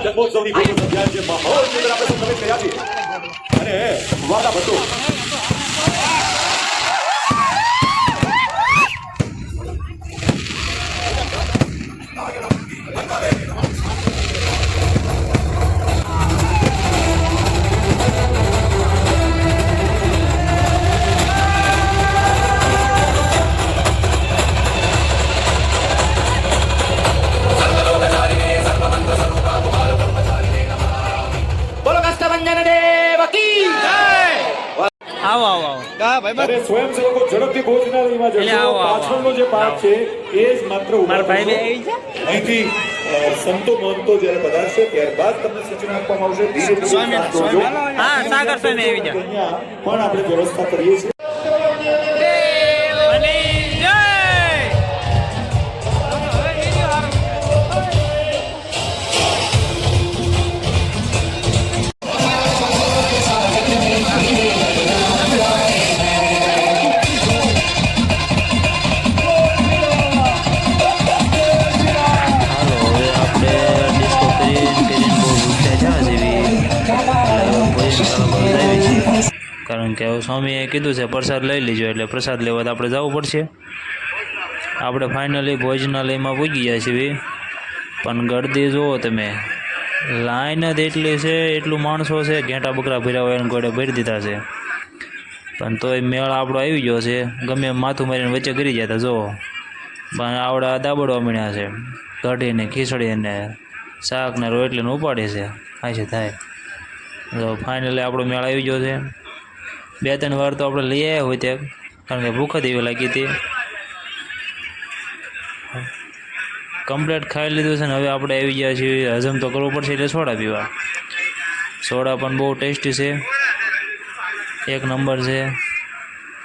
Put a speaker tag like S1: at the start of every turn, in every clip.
S1: જન્મોત્સવની ભેટો સંધ્યા છે માહોલ ની અંદર આપણે પ્રવેશ કર્યા છીએ અને વાદા હતો સ્વયંસેવકો ઝડપથી ભોજનાલયમાં જશો પાછળનો જે પાઠ છે એ જ માત્ર અહીંથી સંતો મહંતો જયારે પધારશે ત્યારબાદ તમને સૂચના આપવામાં આવશે અહીંયા પણ આપણે વ્યવસ્થા કરીએ છીએ
S2: કારણ કે હવે સ્વામીએ કીધું છે પ્રસાદ લઈ લીજો એટલે પ્રસાદ લેવા તો આપણે જવું પડશે. આપણે ફાઇનલી ભોજનાલયમાં પૂગી ગયા છીએ પણ ગળદી જુઓ તમે, લાઈન જ એટલી છે, એટલું માણસો છે, ઘેંટા બકરા ભર્યા હોય એને ગોળે ભરી દીધા છે પણ તોય મેળ આપણો આવી ગયો છે. ગમે માથું મારીને વચ્ચે કરી જતા જુઓ પણ આવડા દાબડવા મળ્યા છે, કઢીને ખીચડીને શાકને રોટલીને ઉપાડે છે ખાય થાય. તો ફાઇનલી આપણો મેળ આવી ગયો છે. 2-3 વાર તો આપણે લઈ આવ્યા હોય ત્યાં કારણ કે ભૂખ જ એવી લાગી હતી. કમ્પ્લીટ ખાઈ લીધું છે ને હવે આપણે આવી ગયા છીએ, હજમ તો કરવું પડશે એટલે સોડા પીવા. સોડા પણ બહુ ટેસ્ટી છે, 1 નંબર છે.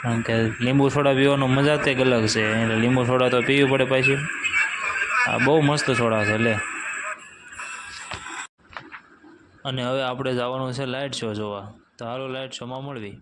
S2: કારણ કે લીંબુ સોડા પીવાનો મજા જ કંઈક અલગ છે, એટલે લીંબુ સોડા તો પીવી પડે પાછી. આ બહુ મસ્ત સોડા છે લે. અને હવે આપણે જવાનું છે લાઇટ શો જોવા, તો હાલો લાઇટ શોમાં મળવી.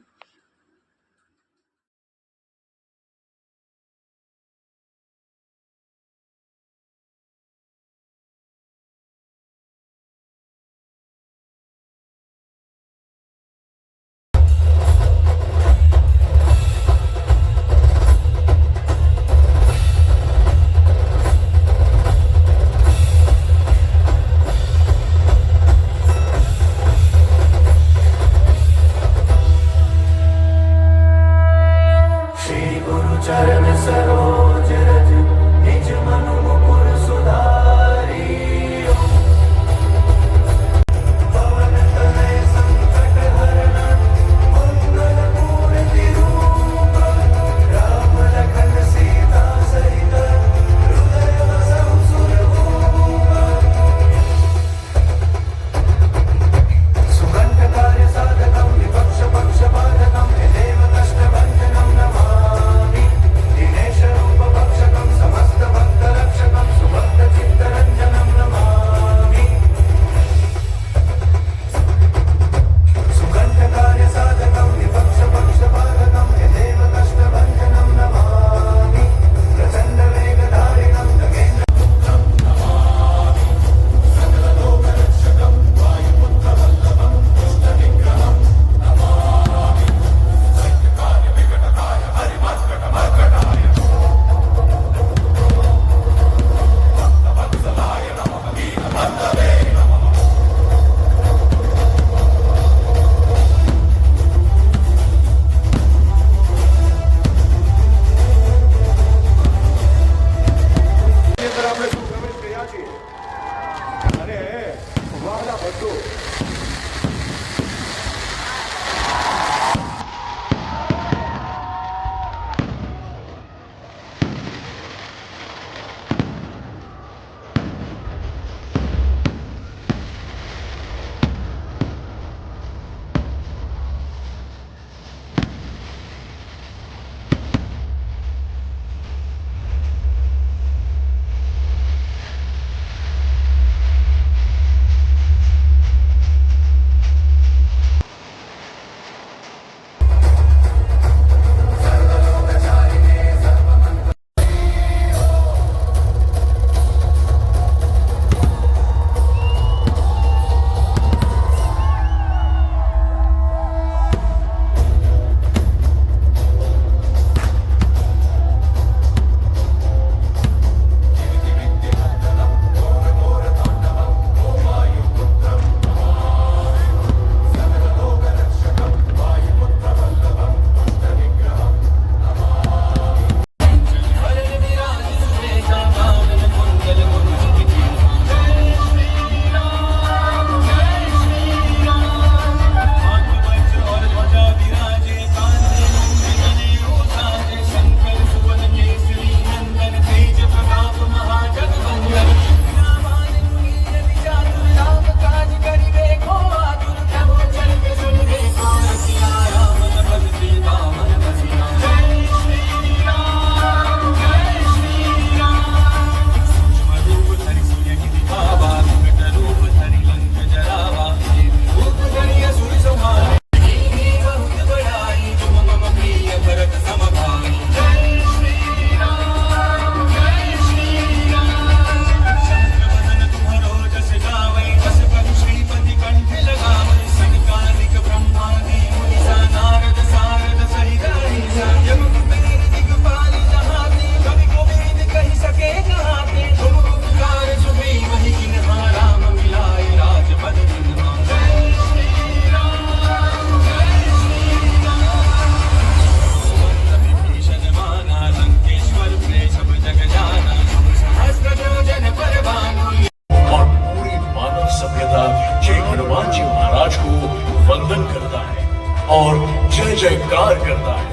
S3: उपकार करता है।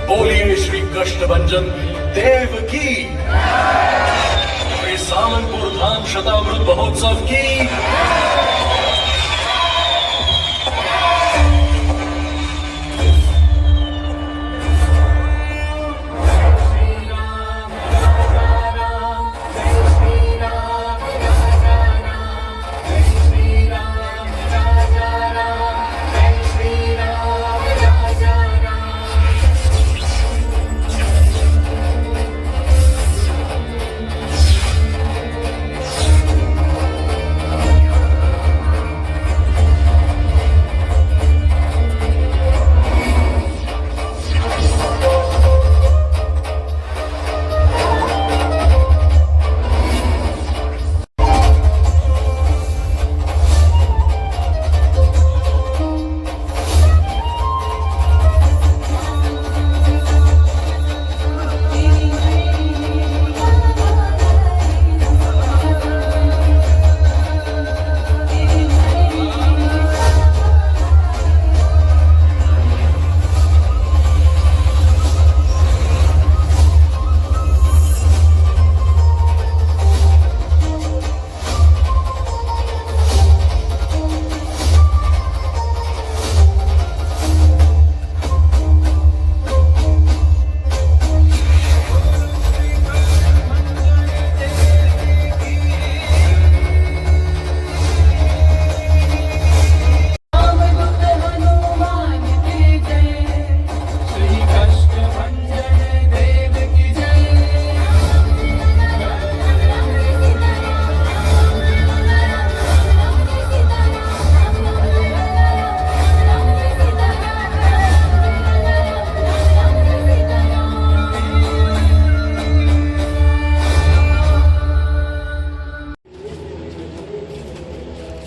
S3: बोलिए श्री कष्टभंजन देव की, श्री सामनपुर धाम शतावृत महोत्सव की।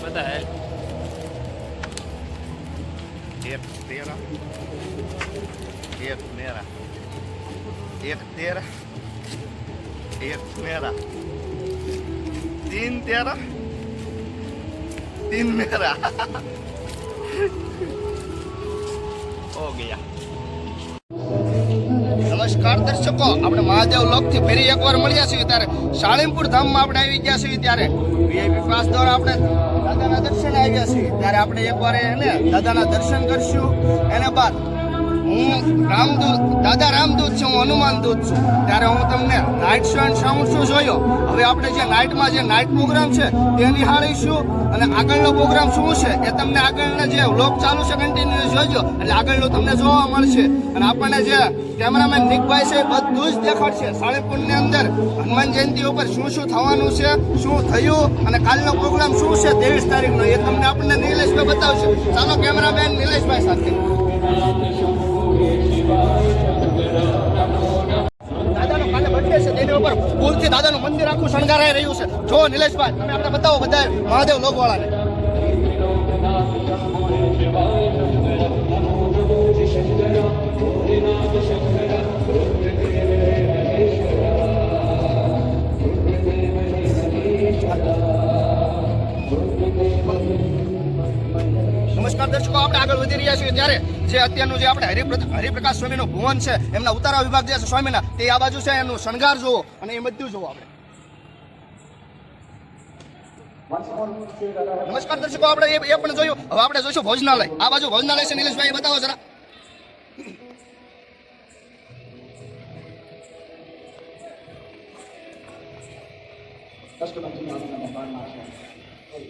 S2: पता है
S4: एक तेरा, एक मेरा, एक तेरा, एक मेरा, तीन तेरा, तीन मेरा। हो गया। નમસ્કાર દર્શકો, આપણે મહાદેવ લોકથી ફરી એકવાર મળ્યા છીએ ત્યારે સાળીમપુર ધામમાં આપણે આવી ગયા છીએ ત્યારે વીઆઈપી પાસ દ્વારા આપણે દાદાના દર્શન આવ્યા છીએ ત્યારે આપણે એકવાર એને દાદાના દર્શન કરશું. એના બાદ હું દાદા રામદૂત છું, હું હનુમાન દૂત છું. ત્યારે હું તમને night show and sound show જોયો. હવે આપણે જે નાઇટમાં જે નાઇટ પ્રોગ્રામ છે તે નિહાળીશું અને આગળનો પ્રોગ્રામ શું છે એ તમને આગળના જે વ્લોગ ચાલુ છે કન્ટિન્યુઅસ જોજો એટલે આગળનું તમને જોવા મળશે. અને આપણને જે કેમેરામેન નિકભાઈ છે બધું જ દેખાડશે સાળીમપુરની અંદર હનુમાન જયંતિ ઉપર શું શું થવાનું છે, શું થયું અને કાલનો પ્રોગ્રામ શું છે 23 તારીખનો એ તમને આપણને નિલેશભાઈ બતાવશે. ચાલો કેમેરામેન નિલેશભાઈ સાથે. દાદાનો કાલે બર્થડે છે તેની ઉપર ફૂલથી દાદાનું મંદિર આખું શણગારાઈ રહ્યું છે. જો નિલેશભાઈ તમે આપણે બતાવો બધા મહાદેવ લોકવાળાને. નમસ્કાર દર્શકો, આપણે આગળ વધી રહ્યા છીએ ત્યારે જે અત્યારનું જે આપણે હરિપ્રકાશ સ્વામીનું ભુવન છે એમના ઉતારા વિભાગ જે છે સ્વામીના તે આ બાજુ છે, એનું શણગાર જોવો અને એ બધું જોવો આપણે. નમસ્કાર દર્શકો, આપણે એ પણ જોયું. હવે આપણે જોઈશું ભોજનાલય. આ બાજુ ભોજનાલય છે, નિલેશભાઈ બતાવો જરા.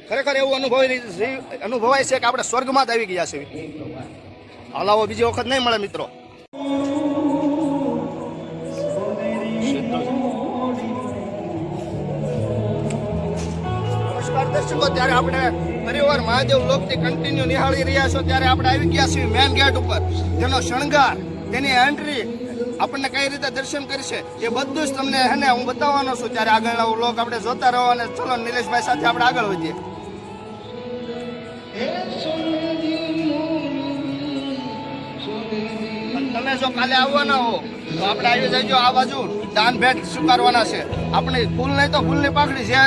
S4: ખરેખર એવું અનુભવાય છે કે આપણે સ્વર્ગમાં જ આવી ગયા છે. હલાવો બીજી વખત નહીં મળે મિત્રો. નમસ્કાર દર્શકો, ત્યારે આપણે પરિવાર મહાદેવ લોકથી કન્ટિન્યુ નિહાળી રહ્યા છો ત્યારે આપણે આવી ગયા છીએ મેન ગેટ ઉપર. તેનો શણગાર, તેની એન્ટ્રી, આપણને કઈ રીતે દર્શન કરશે એ બધું જ તમને હે ને હું બતાવવાનો છું. ત્યારે આગળના વ્લોગ આપણે જોતા રહો અને ચલો નિલેશભાઈ સાથે આપણે આગળ વધીએ. તમે જો કાલે આવવાના હો તો આપણે આવી જજો. આ બાજુ દાન ભેટ સ્વીકારવાના છે. આપણે ફૂલ નહીં તો ફૂલની પાકડી જે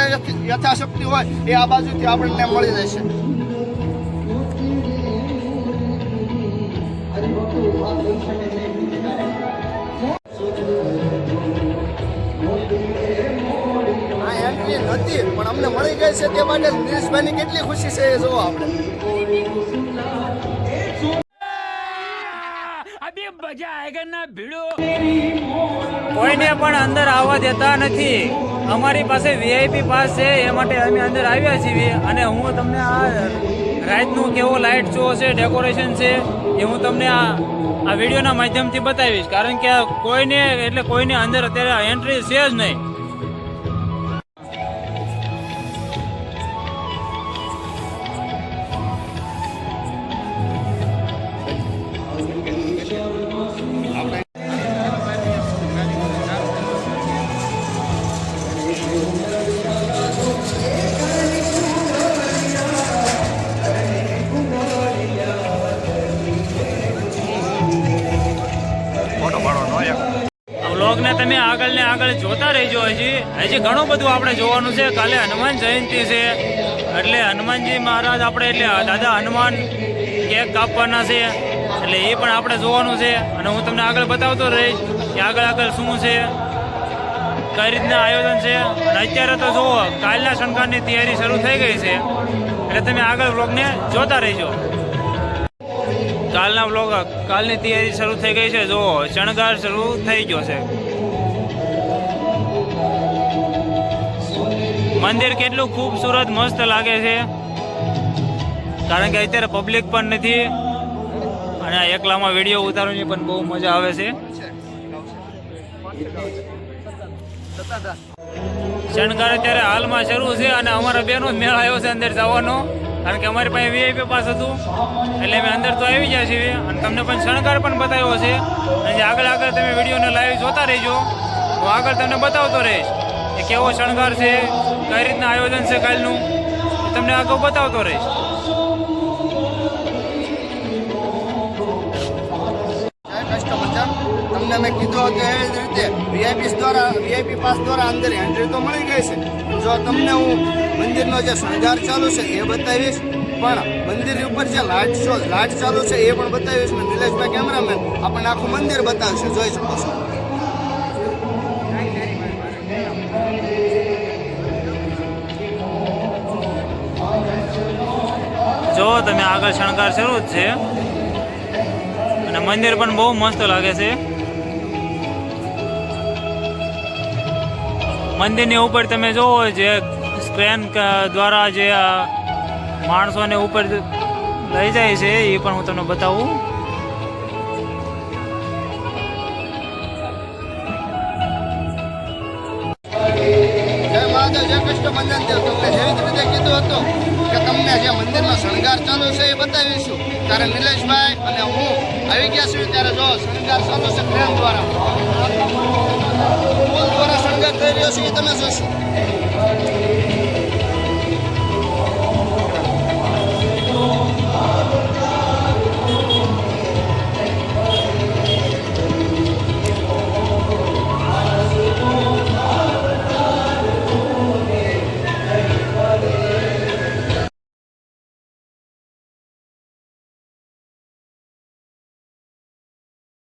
S4: યથાશક્તિ હોય એ આ બાજુથી આપણને મળી જશે. આ એન્ટ્રી નથી પણ અમને મળી ગઈ છે તે માટે નિલેશભાઈની કેટલી ખુશી છે એ જોવો આપણે.
S2: કોઈને પણ અંદર આવવા દેતા નથી. અમારી પાસે વીઆઈપી પાસ છે એ માટે અમે અંદર આવ્યા છીએ અને હું તમને આ રાતનું કેવો લાઇટ શો છે, ડેકોરેશન છે એ હું તમને આ વિડીયોના માધ્યમથી બતાવીશ. કારણ કે કોઈને અંદર અત્યારે એન્ટ્રી છે જ નહીં. વ્લોગને તમે આગળ ને આગળ જોતા રહેજો. હજી ઘણું બધું આપણે જોવાનું છે. કાલે હનુમાન જયંતિ છે એટલે હનુમાનજી મહારાજ આપણે એટલે દાદા હનુમાન કેક કાપવાના છે એટલે એ પણ આપણે જોવાનું છે અને હું તમને આગળ બતાવતો રહીશ કે આગળ શું છે, કઈ રીતના આયોજન છે. અને અત્યારે તો જુઓ કાલના શણગારની તૈયારી શરૂ થઈ ગઈ છે એટલે તમે આગળ વ્લોગને જોતા રહેજો. કાલની તૈયારી શરૂ થઈ ગઈ છે. જો શણગાર શરૂ થઈ ગયો છે. મંદિર કેટલું ખૂબસૂરત મસ્ત લાગે છે કારણ કે અત્યારે પબ્લિક પણ નથી અને આ એકલામાં વિડીયો ઉતારવાની પણ બહુ મજા આવે છે. શણગાર અત્યારે હાલમાં શરૂ છે અને અમારા બેનો જ મેળ આવ્યો છે અંદર જવાનો કારણ કે અમારી પાસે વીઆઈપી પાસ હતું એટલે અમે અંદર તો આવી ગયા છીએ અને તમને પણ શણગાર પણ બતાવ્યો છે. અને આગળ તમે વિડીયોને લાઈવ જોતા રહેજો. હું આગળ તમને બતાવતો રહીશ કે કેવો શણગાર છે, કઈ રીતના આયોજન છે કાલનું, તમને આગળ બતાવતો રહીશ.
S4: તમને મેં કીધું હતું એવી જ રીતે વીઆઈપી પાસ દ્વારા અંદર એન્ટ્રી તો મળી ગઈ છે. જો તમને હું મંદિરનો જે શણગાર ચાલુ છે એ બતાવીશ પણ મંદિર ઉપર જે લાઇટ ચાલુ છે એ પણ બતાવીશ ને નિલેશભાઈ કેમેરામેન આપણને આખું મંદિર બતાવશે. જોઈ શકો છો.
S2: જો તમે આગળ શણગાર શરૂ જ છે અને મંદિર પણ બહુ મસ્ત લાગે છે. મંદિરની ઉપર તમે જોવો જે સ્ક્રેન દ્વારા જે માણસોને ઉપર લઈ જાય છે એ પણ હું તમને બતાવું.
S4: જય મહાદેવ, જય કૃષ્ણ દેવ. તમને જેવી જ રીતે કીધું હતું કે તમને જે મંદિરનો શણગાર ચાલુ છે એ બતાવીશું ત્યારે નિલેશભાઈ અને હું આવી ગયા છીએ. ત્યારે જો શણગાર ચાલુ છે ક્રેન દ્વારા શણગાર થઈ રહ્યો છે એ તમે જોશો.